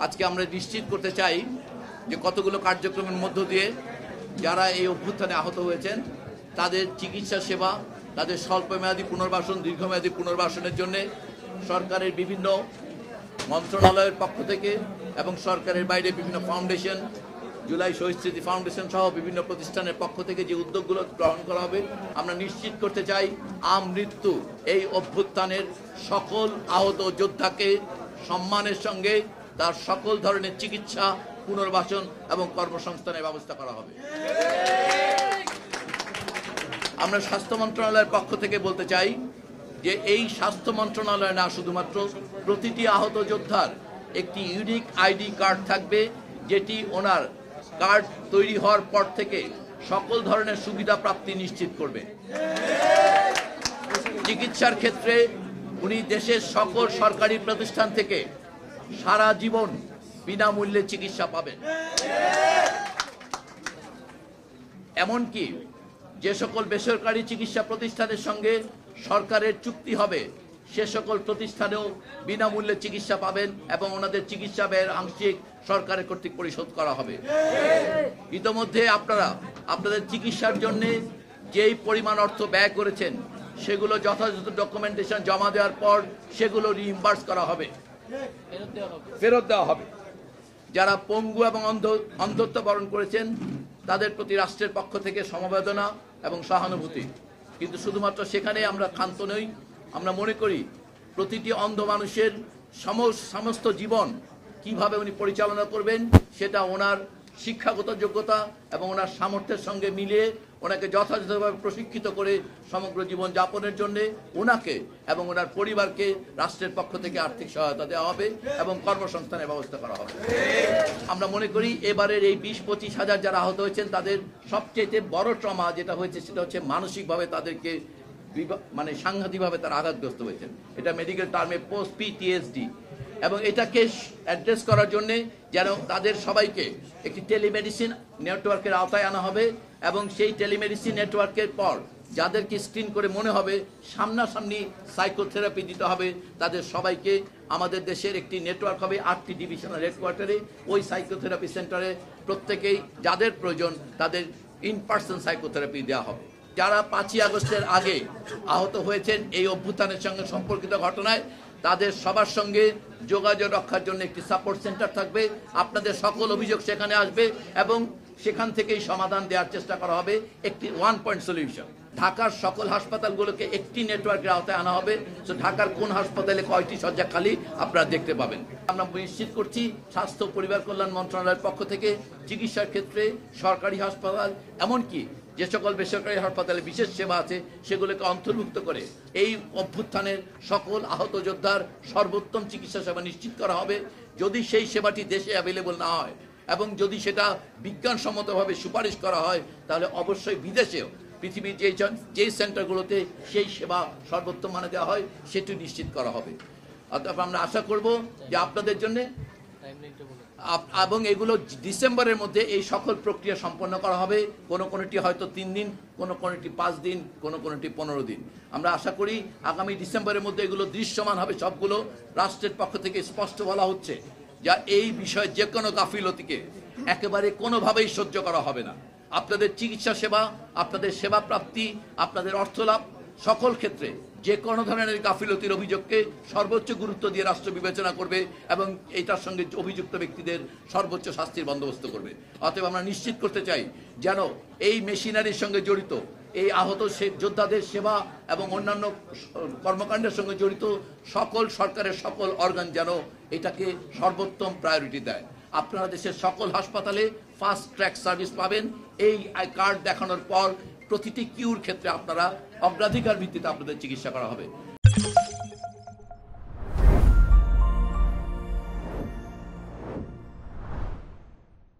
আজকে আমরা নিশ্চিত করতে চাই যে কতগুলো কার্যক্রমের মধ্য দিয়ে যারা এই অভ্যুত্থানে আহত হয়েছেন তাদের চিকিৎসা সেবা, তাদের স্বল্পমেয়াদী পুনর্বাসন, দীর্ঘমেয়াদী পুনর্বাসনের জন্য সরকারের বিভিন্ন মন্ত্রণালয়ের পক্ষ থেকে এবং সরকারের বাইরে বিভিন্ন ফাউন্ডেশন, জুলাই শহীদ স্মৃতি ফাউন্ডেশন সহ বিভিন্ন প্রতিষ্ঠানের পক্ষ থেকে যে উদ্যোগগুলো গ্রহণ করা হবে, আমরা নিশ্চিত করতে চাই আমৃত্যু এই অভ্যুত্থানের সকল আহত যোদ্ধাকে সম্মানের সঙ্গে তার সকল ধরনের চিকিৎসা, পুনর্বাসন এবং কর্মসংস্থানের ব্যবস্থা করা হবে। আমরা স্বাস্থ্য মন্ত্রণালয়ের পক্ষ থেকে বলতে চাই যে এই স্বাস্থ্য মন্ত্রণালয় না, শুধুমাত্র প্রতিটি আহত যোদ্ধার একটি ইউনিক আইডি কার্ড থাকবে, যেটি ওনার কার্ড তৈরি হওয়ার পর থেকে সকল ধরনের সুবিধা প্রাপ্তি নিশ্চিত করবে। চিকিৎসার ক্ষেত্রে উনি দেশের সকল সরকারি প্রতিষ্ঠান থেকে সারা জীবন বিনামূল্যে চিকিৎসা পাবেন। এমনকি যে সকল বেসরকারি চিকিৎসা প্রতিষ্ঠানের সঙ্গে সরকারের চুক্তি হবে সে সকল প্রতিষ্ঠানেও বিনামূল্যে চিকিৎসা পাবেন এবং ওনাদের চিকিৎসা ব্যয়ের আংশিক সরকারের কর্তৃক পরিশোধ করা হবে। ইতোমধ্যে আপনারা আপনাদের চিকিৎসার জন্য যেই পরিমাণ অর্থ ব্যয় করেছেন সেগুলো যথাযথ ডকুমেন্টেশন জমা দেওয়ার পর সেগুলো রিইম্বার্স করা হবে, ফেরত দেওয়া হবে। যারা পঙ্গু এবং অন্ধত্ব বরণ করেছেন তাদের প্রতি রাষ্ট্রের পক্ষ থেকে সমবেদনা এবং সহানুভূতি। কিন্তু শুধুমাত্র সেখানে আমরা ক্ষান্ত নই। আমরা মনে করি প্রতিটি অন্ধ মানুষের সমস্ত জীবন কিভাবে উনি পরিচালনা করবেন সেটা ওনার শিক্ষাগত যোগ্যতা এবং ওনার সামর্থ্যের সঙ্গে মিলিয়ে ওনাকে যথাযথভাবে প্রশিক্ষিত করে সমগ্র জীবন যাপনের জন্য ওনাকে এবং ওনার পরিবারকে রাষ্ট্রের পক্ষ থেকে আর্থিক সহায়তা দেওয়া হবে এবং কর্মসংস্থানের ব্যবস্থা করা হবে। আমরা মনে করি এবারের এই 20-25 হাজার যারা আহত হয়েছেন তাদের সবচেয়ে বড় ট্রমা যেটা হয়েছে সেটা হচ্ছে মানসিকভাবে তাদেরকে সাংঘাতিকভাবে তারা আঘাতগ্রস্ত হয়েছেন। এটা মেডিকেল টার্মে পোস্ট পিটিএসডি, এবং এটাকে অ্যাড্রেস করার জন্য যেন তাদের সবাইকে একটি টেলিমেডিসিন নেটওয়ার্কের আওতায় আনা হবে এবং সেই টেলিমেডিসিন নেটওয়ার্কের পর যাদেরকে স্ক্রিন করে মনে হবে সামনাসামনি সাইকোথেরাপি দিতে হবে তাদের সবাইকে আমাদের দেশের একটি নেটওয়ার্ক হবে 8টি ডিভিশনাল হেডকোয়ার্টারে। ওই সাইকোথেরাপি সেন্টারে প্রত্যেকেই যাদের প্রয়োজন তাদের ইন পার্সন সাইকোথেরাপি দেওয়া হবে। যারা 5ই আগস্টের আগে আহত হয়েছেন এই অভ্যুত্থানের সঙ্গে সম্পর্কিত ঘটনায় তাদের সবার সঙ্গে যোগাযোগ রক্ষার জন্য একটি সাপোর্ট সেন্টার থাকবে। আপনাদের সকল অভিযোগ সেখানে আসবে এবং সেখান থেকেই সমাধান দেওয়ার চেষ্টা করা হবে, একটি ওয়ান পয়েন্ট সলিউশন। ঢাকার সকল হাসপাতালগুলোকে একটি নেটওয়ার্কের আওতায় আনা হবে। তো ঢাকার কোন হাসপাতালে কয়টি শয্যা খালি আপনারা দেখতে পাবেন। আমরা নিশ্চিত করছি স্বাস্থ্য পরিবার কল্যাণ মন্ত্রণালয়ের পক্ষ থেকে চিকিৎসার ক্ষেত্রে সরকারি হাসপাতাল এমনকি যে সকল বেসরকারি হাসপাতালে বিশেষ সেবা আছে সেগুলোকে অন্তর্ভুক্ত করে এই অভ্যুত্থানের সকল আহত যোদ্ধার সর্বোত্তম চিকিৎসা সেবা নিশ্চিত করা হবে। যদি সেই সেবাটি দেশে অ্যাভেলেবল না হয় এবং যদি সেটা বিজ্ঞানসম্মতভাবে সুপারিশ করা হয় তাহলে অবশ্যই বিদেশেও পৃথিবীর যেই সেন্টারগুলোতে সেই সেবা সর্বোত্তম মানে দেওয়া হয় সেটি নিশ্চিত করা হবে। অর্থাৎ আমরা আশা করব যে আপনাদের জন্য এবং এগুলো ডিসেম্বরের মধ্যে এই সকল প্রক্রিয়া সম্পন্ন করা হবে। কোনোটি হয়তো 3 দিন, কোনোটি 5 দিন, কোনোটি 15 দিন। আমরা আশা করি আগামী ডিসেম্বরের মধ্যে এগুলো দৃশ্যমান হবে। সবগুলো রাষ্ট্রের পক্ষ থেকে স্পষ্ট বলা হচ্ছে যা এই বিষয়ে যে কোনো গাফিলতিকে একেবারে কোনোভাবেই সহ্য করা হবে না। আপনাদের চিকিৎসা সেবা, আপনাদের সেবা প্রাপ্তি, আপনাদের অর্থলাভ সকল ক্ষেত্রে যে কোনো ধরনের গাফিলতির অভিযোগকে সর্বোচ্চ গুরুত্ব দিয়ে রাষ্ট্র বিবেচনা করবে এবং এটার সঙ্গে অভিযুক্ত ব্যক্তিদের সর্বোচ্চ শাস্তির বন্দোবস্ত করবে। অতএব আমরা নিশ্চিত করতে চাই যেন এই মেশিনারির সঙ্গে জড়িত এই আহত যোদ্ধাদের সেবা এবং অন্যান্য কর্মকাণ্ডের সঙ্গে জড়িত সকল সরকারের সকল অর্গান যেন এটাকে সর্বোত্তম প্রায়োরিটি দেয়। আপনারা দেশের সকল হাসপাতালে ফাস্ট ট্র্যাক সার্ভিস পাবেন। এই কার্ড দেখানোর পর প্রতিটি কিউর ক্ষেত্রে আপনারা অগ্রাধিকার ভিত্তিতে আপনাদের চিকিৎসা করা হবে।